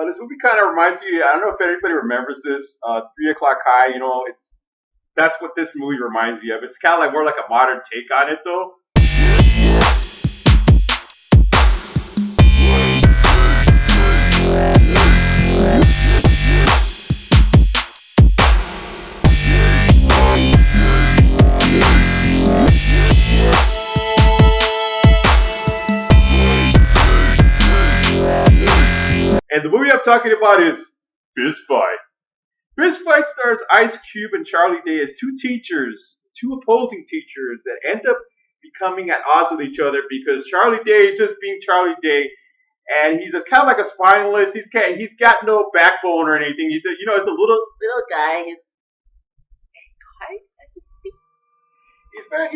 This movie kind of reminds me. I don't know if anybody remembers this. 3 o'clock high. That's what this movie reminds me of. It's kind of like more like a modern take on it, though. And the movie I'm talking about is Fist Fight. Fist Fight stars Ice Cube and Charlie Day as two opposing teachers that end up becoming at odds with each other because Charlie Day is just being Charlie Day, and he's just kind of like a spineless. He's got no backbone or anything. He's a little guy. He's very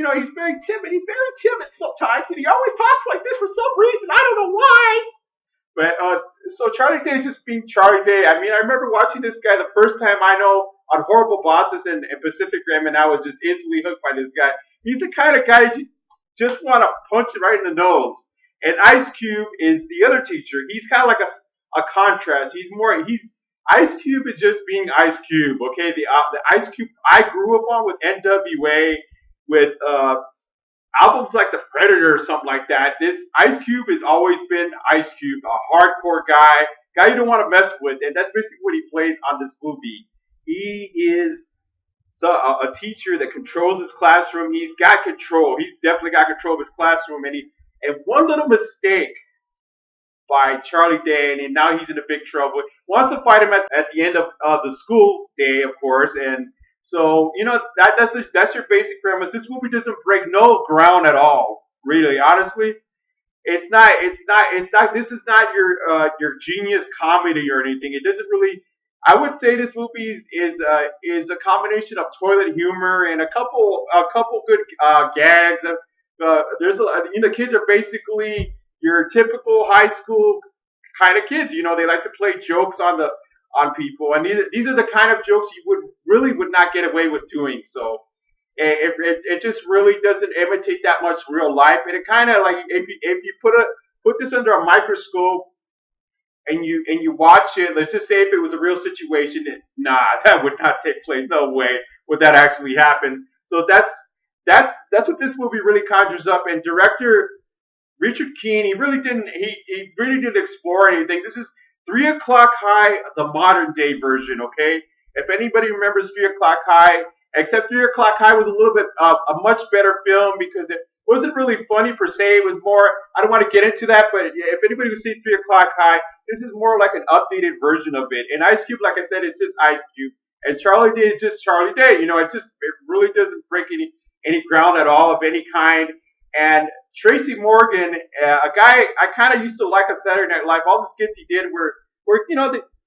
timid. He's very timid sometimes, and he always talks like this for some reason. I don't know why. But so Charlie Day is just being Charlie Day. I mean, I remember watching this guy the first time I know on Horrible Bosses and Pacific Rim, and I was just instantly hooked by this guy. He's the kind of guy you just want to punch it right in the nose. And Ice Cube is the other teacher. He's kind of like a contrast. He's Ice Cube is just being Ice Cube. Okay, the Ice Cube I grew up on with NWA, with albums like The Predator or something like that. This Ice Cube has always been Ice Cube, a hardcore guy you don't want to mess with, and that's basically what he plays on this movie. He is a teacher that controls his classroom. He's got control. He's definitely got control of his classroom, and one little mistake by Charlie Day, and now he's in a big trouble. Wants to fight him at the end of the school day, of course, and so that's your basic premise. This movie doesn't break no ground at all, really. Honestly, it's not. This is not your genius comedy or anything. It doesn't really. I would say this movie is a combination of toilet humor and a couple good gags. Kids are basically your typical high school kind of kids. They like to play jokes on people, and these are the kind of jokes you would not get away with doing. So it just really doesn't imitate that much real life, and it kind of like if you put this under a microscope and you watch it, let's just say if it was a real situation, that would not take place. No way would that actually happen. So that's what this movie really conjures up. And director Richard Keene, he really didn't explore anything. This is 3 o'clock high, the modern day version. Okay, if anybody remembers 3 o'clock high, except 3 o'clock high was a little bit a much better film because it wasn't really funny per se. It was more. I don't want to get into that, but if anybody who's seen 3 o'clock high, this is more like an updated version of it. And Ice Cube, like I said, it's just Ice Cube, and Charlie Day is just Charlie Day. It really doesn't break any ground at all of any kind. And Tracy Morgan, a guy I kind of used to like on Saturday Night Live. All the skits he did were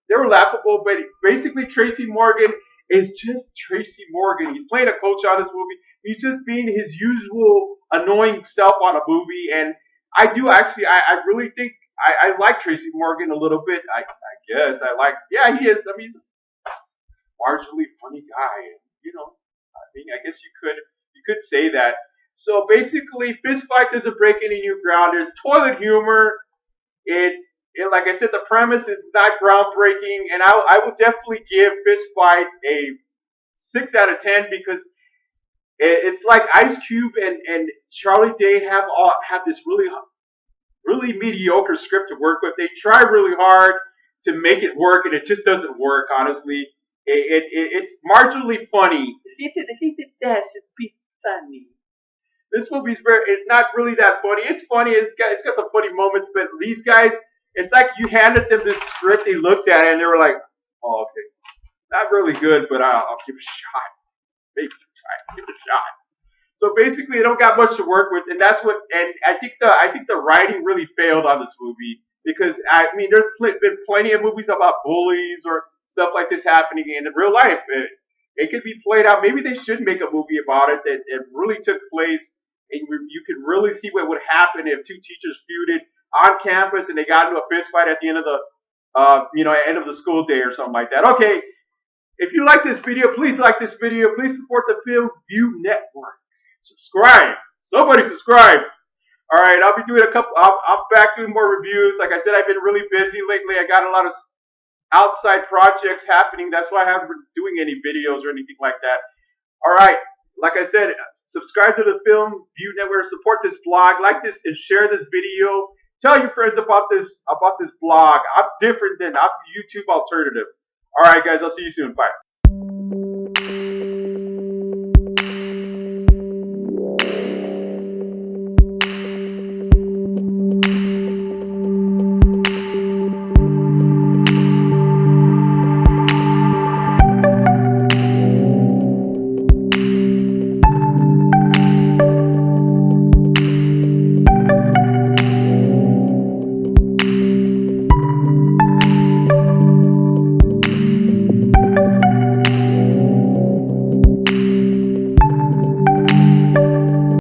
they were laughable, but basically Tracy Morgan is just Tracy Morgan. He's playing a coach on this movie. He's just being his usual annoying self on a movie, and I do actually, I really think I like Tracy Morgan a little bit. I guess I like, yeah, he is. I mean, he's a marginally funny guy, and I mean, I guess you could say that. So basically, Fist Fight doesn't break any new ground. There's toilet humor. Like I said, the premise is not groundbreaking, and I would definitely give Fist Fight a 6 out of 10 because it's like Ice Cube and Charlie Day have this really mediocre script to work with. They try really hard to make it work, and it just doesn't work. Honestly, it's marginally funny. It does be funny. This movie's it's not really that funny. It's funny. It's got some funny moments, but these guys, it's like you handed them this script, they looked at it, and they were like, "Oh, okay, not really good, but I'll give it a shot. Maybe try it, give it a shot." So basically, they don't got much to work with, and that's what. And I think the writing really failed on this movie because I mean, there's been plenty of movies about bullies or stuff like this happening in real life. It could be played out. Maybe they should make a movie about it that it really took place, and you could really see what would happen if two teachers feuded on campus and they got into a fist fight at the end of the end of the school day or something like that. Okay, if you like this video, please like this video. Please support the Film View Network. Subscribe. Somebody subscribe. All right, I'll be doing I'm back doing more reviews. Like I said, I've been really busy lately. I got a lot of outside projects happening. That's why I haven't been doing any videos or anything like that. All right, like I said, subscribe to the Film View Network, support this blog, like this, and share this video. Tell your friends about this blog. I'm different than I'm the YouTube alternative. All right, guys, I'll see you soon. Bye.